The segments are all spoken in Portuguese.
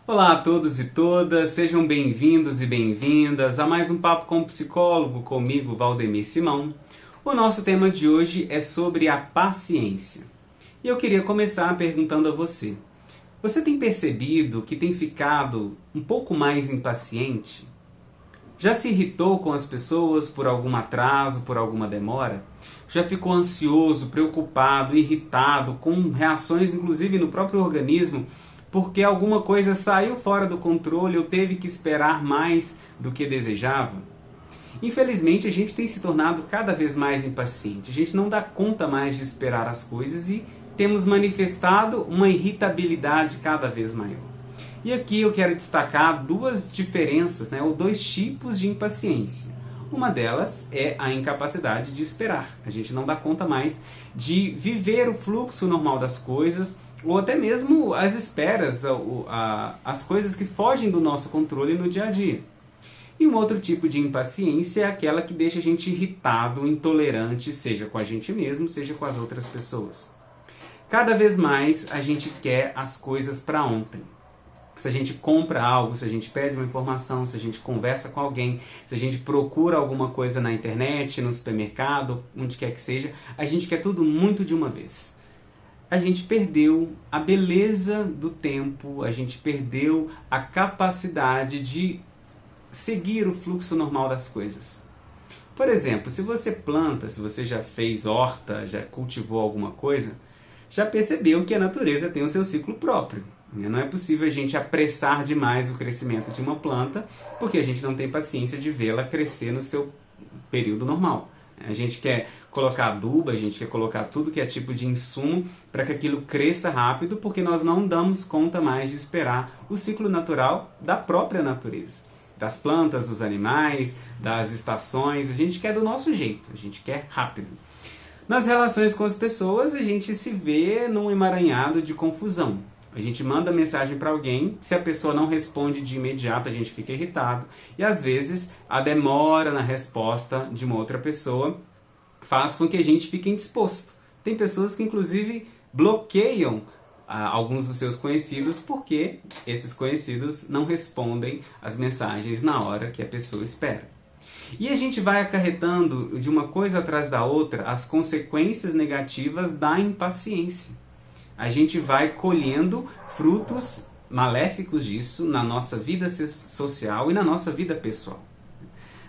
Olá a todos e todas, sejam bem-vindos e bem-vindas a mais um Papo com o Psicólogo, comigo, Valdemir Simão. O nosso tema de hoje é sobre a paciência. E eu queria começar perguntando a você. Você tem percebido que tem ficado um pouco mais impaciente? Já se irritou com as pessoas por algum atraso, por alguma demora? Já ficou ansioso, preocupado, irritado, com reações inclusive no próprio organismo, porque alguma coisa saiu fora do controle ou teve que esperar mais do que desejava? Infelizmente, a gente tem se tornado cada vez mais impaciente. A gente não dá conta mais de esperar as coisas e temos manifestado uma irritabilidade cada vez maior. E aqui eu quero destacar duas diferenças, ou dois tipos de impaciência. Uma delas é a incapacidade de esperar. A gente não dá conta mais de viver o fluxo normal das coisas, ou até mesmo as esperas, as coisas que fogem do nosso controle no dia a dia. E um outro tipo de impaciência é aquela que deixa a gente irritado, intolerante, seja com a gente mesmo, seja com as outras pessoas. Cada vez mais a gente quer as coisas para ontem. Se a gente compra algo, se a gente pede uma informação, se a gente conversa com alguém, se a gente procura alguma coisa na internet, no supermercado, onde quer que seja, a gente quer tudo muito de uma vez. A gente perdeu a beleza do tempo, a gente perdeu a capacidade de seguir o fluxo normal das coisas. Por exemplo, se você planta, se você já fez horta, já cultivou alguma coisa, já percebeu que a natureza tem o seu ciclo próprio. Não é possível a gente apressar demais o crescimento de uma planta, porque a gente não tem paciência de vê-la crescer no seu período normal. A gente quer colocar adubo, a gente quer colocar tudo que é tipo de insumo para que aquilo cresça rápido, porque nós não damos conta mais de esperar o ciclo natural da própria natureza. Das plantas, dos animais, das estações, a gente quer do nosso jeito, a gente quer rápido. Nas relações com as pessoas, a gente se vê num emaranhado de confusão. A gente manda mensagem para alguém, se a pessoa não responde de imediato, a gente fica irritado. E às vezes a demora na resposta de uma outra pessoa faz com que a gente fique indisposto. Tem pessoas que inclusive bloqueiam alguns dos seus conhecidos porque esses conhecidos não respondem as mensagens na hora que a pessoa espera. E a gente vai acarretando de uma coisa atrás da outra as consequências negativas da impaciência. A gente vai colhendo frutos maléficos disso na nossa vida social e na nossa vida pessoal.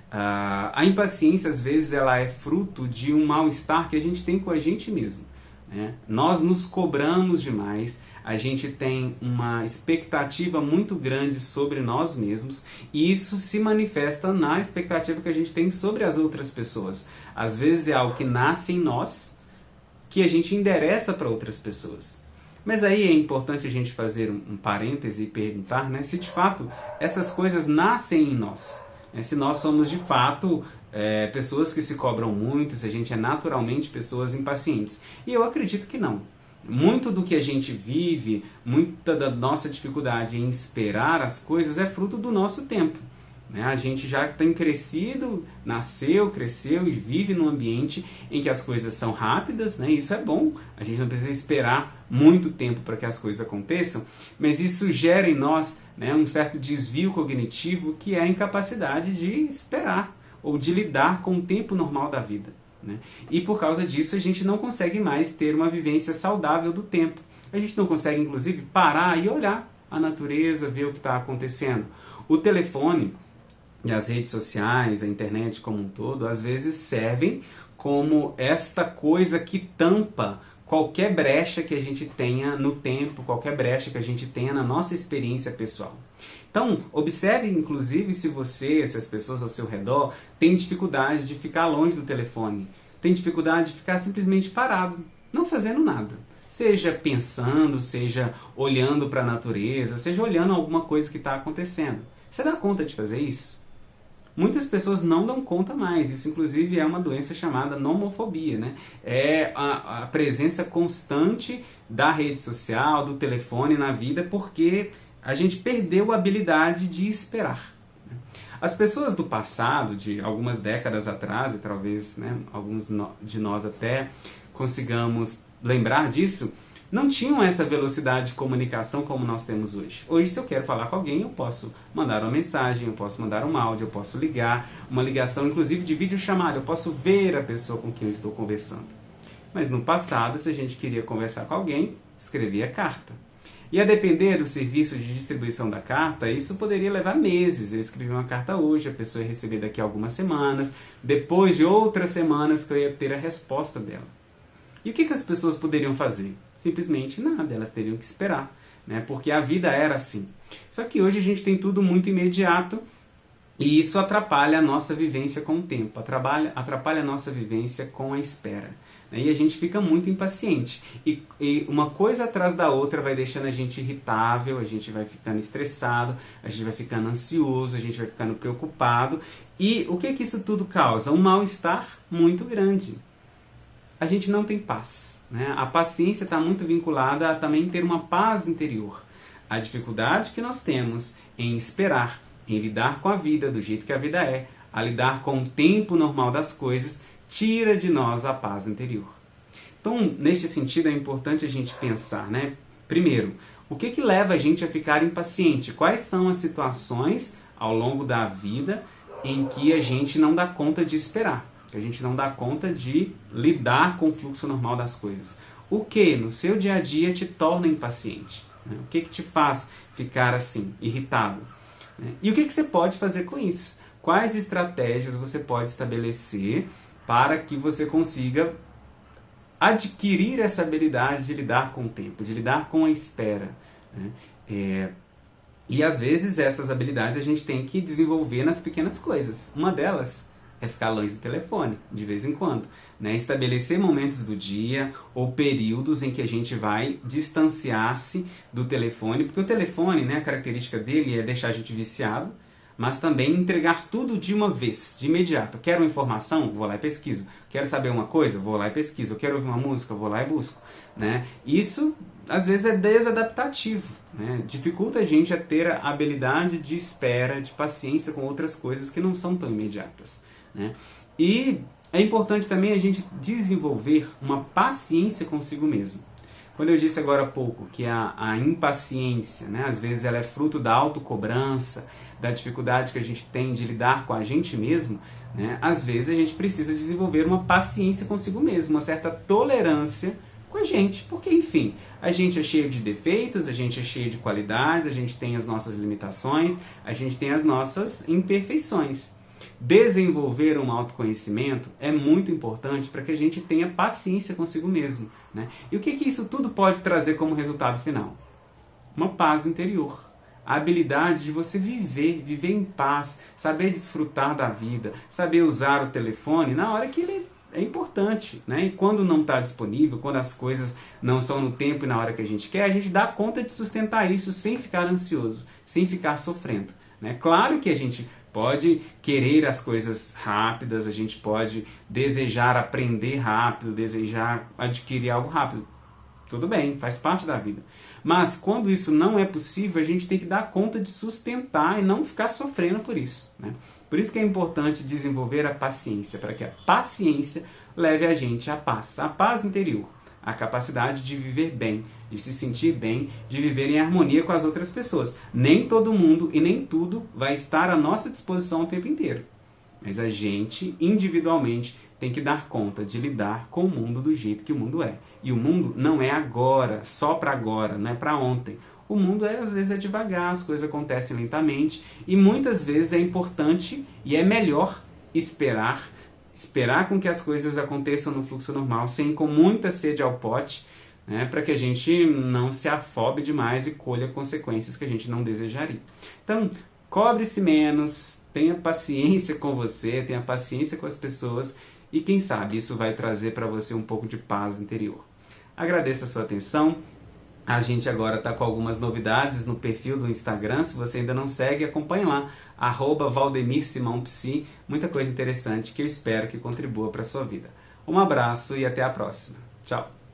A impaciência, às vezes, ela é fruto de um mal-estar que a gente tem com a gente mesmo. Nós nos cobramos demais, a gente tem uma expectativa muito grande sobre nós mesmos e isso se manifesta na expectativa que a gente tem sobre as outras pessoas. Às vezes é algo que nasce em nós, que a gente endereça para outras pessoas. Mas aí é importante a gente fazer um parêntese e perguntar, se de fato essas coisas nascem em nós. Se nós somos de fato pessoas que se cobram muito, se a gente é naturalmente pessoas impacientes. E eu acredito que não. Muito do que a gente vive, muita da nossa dificuldade em esperar as coisas é fruto do nosso tempo. A gente já tem crescido, nasceu, cresceu e vive num ambiente em que as coisas são rápidas, isso é bom, a gente não precisa esperar muito tempo para que as coisas aconteçam, mas isso gera em nós um certo desvio cognitivo que é a incapacidade de esperar ou de lidar com o tempo normal da vida. E por causa disso a gente não consegue mais ter uma vivência saudável do tempo. A gente não consegue inclusive parar e olhar a natureza, ver o que está acontecendo. O telefone e as redes sociais, a internet como um todo, às vezes servem como esta coisa que tampa qualquer brecha que a gente tenha no tempo, qualquer brecha que a gente tenha na nossa experiência pessoal. Então, observe inclusive se as pessoas ao seu redor têm dificuldade de ficar longe do telefone, têm dificuldade de ficar simplesmente parado, não fazendo nada. Seja pensando, seja olhando para a natureza, seja olhando alguma coisa que está acontecendo. Você dá conta de fazer isso? Muitas pessoas não dão conta mais. Isso, inclusive, é uma doença chamada nomofobia. É a presença constante da rede social, do telefone na vida, porque a gente perdeu a habilidade de esperar. As pessoas do passado, de algumas décadas atrás, e talvez alguns de nós até consigamos lembrar disso, não tinham essa velocidade de comunicação como nós temos hoje. Hoje, se eu quero falar com alguém, eu posso mandar uma mensagem, eu posso mandar um áudio, eu posso ligar, uma ligação inclusive de videochamada, eu posso ver a pessoa com quem eu estou conversando. Mas no passado, se a gente queria conversar com alguém, escrevia carta. E a depender do serviço de distribuição da carta, isso poderia levar meses. Eu escrevi uma carta hoje, a pessoa ia receber daqui a algumas semanas, depois de outras semanas que eu ia ter a resposta dela. E o que as pessoas poderiam fazer? Simplesmente nada, elas teriam que esperar, né? Porque a vida era assim. Só que hoje a gente tem tudo muito imediato e isso atrapalha a nossa vivência com o tempo, atrapalha a nossa vivência com a espera. Né? E a gente fica muito impaciente. E uma coisa atrás da outra vai deixando a gente irritável, a gente vai ficando estressado, a gente vai ficando ansioso, a gente vai ficando preocupado. E o que isso tudo causa? Um mal-estar muito grande. A gente não tem paz. Né? A paciência está muito vinculada a também ter uma paz interior. A dificuldade que nós temos em esperar, em lidar com a vida do jeito que a vida é, a lidar com o tempo normal das coisas, tira de nós a paz interior. Então, neste sentido, é importante a gente pensar, né? Primeiro, o que leva a gente a ficar impaciente? Quais são as situações ao longo da vida em que a gente não dá conta de esperar? Que a gente não dá conta de lidar com o fluxo normal das coisas. O que no seu dia a dia te torna impaciente? Né? O que te faz ficar assim, irritado? Né? E o que você pode fazer com isso? Quais estratégias você pode estabelecer para que você consiga adquirir essa habilidade de lidar com o tempo, de lidar com a espera? Né? E às vezes essas habilidades a gente tem que desenvolver nas pequenas coisas. Uma delas é ficar longe do telefone, de vez em quando. Né? Estabelecer momentos do dia ou períodos em que a gente vai distanciar-se do telefone, porque o telefone, né, a característica dele é deixar a gente viciado, mas também entregar tudo de uma vez, de imediato. Quero uma informação? Vou lá e pesquiso. Quero saber uma coisa? Vou lá e pesquiso. Eu quero ouvir uma música? Vou lá e busco. Né? Isso, às vezes, é desadaptativo. Né? Dificulta a gente a ter a habilidade de espera, de paciência com outras coisas que não são tão imediatas. Né? E é importante também a gente desenvolver uma paciência consigo mesmo. Quando eu disse agora há pouco que a impaciência, né, às vezes ela é fruto da autocobrança, da dificuldade que a gente tem de lidar com a gente mesmo, né, às vezes a gente precisa desenvolver uma paciência consigo mesmo, uma certa tolerância com a gente, porque enfim, a gente é cheio de defeitos, a gente é cheio de qualidades, a gente tem as nossas limitações, a gente tem as nossas imperfeições. Desenvolver um autoconhecimento é muito importante para que a gente tenha paciência consigo mesmo. Né? E o que isso tudo pode trazer como resultado final? Uma paz interior. A habilidade de você viver em paz, saber desfrutar da vida, saber usar o telefone na hora que ele é importante. Né? E quando não está disponível, quando as coisas não são no tempo e na hora que a gente quer, a gente dá conta de sustentar isso sem ficar ansioso, sem ficar sofrendo. Né? Claro que a gente pode querer as coisas rápidas, a gente pode desejar aprender rápido, desejar adquirir algo rápido. Tudo bem, faz parte da vida. Mas quando isso não é possível, a gente tem que dar conta de sustentar e não ficar sofrendo por isso. Né? Por isso que é importante desenvolver a paciência, para que a paciência leve a gente à paz interior, a capacidade de viver bem, de se sentir bem, de viver em harmonia com as outras pessoas. Nem todo mundo e nem tudo vai estar à nossa disposição o tempo inteiro. Mas a gente, individualmente, tem que dar conta de lidar com o mundo do jeito que o mundo é. E o mundo não é agora, só para agora, não é para ontem. O mundo, às vezes, é devagar, as coisas acontecem lentamente, e muitas vezes é importante e é melhor esperar com que as coisas aconteçam no fluxo normal, sem ir com muita sede ao pote, né, para que a gente não se afobe demais e colha consequências que a gente não desejaria. Então, cobre-se menos, tenha paciência com você, tenha paciência com as pessoas e quem sabe isso vai trazer para você um pouco de paz interior. Agradeço a sua atenção. A gente agora está com algumas novidades no perfil do Instagram. Se você ainda não segue, acompanhe lá, @ValdemirSimãoPsi. Muita coisa interessante que eu espero que contribua para a sua vida. Um abraço e até a próxima. Tchau!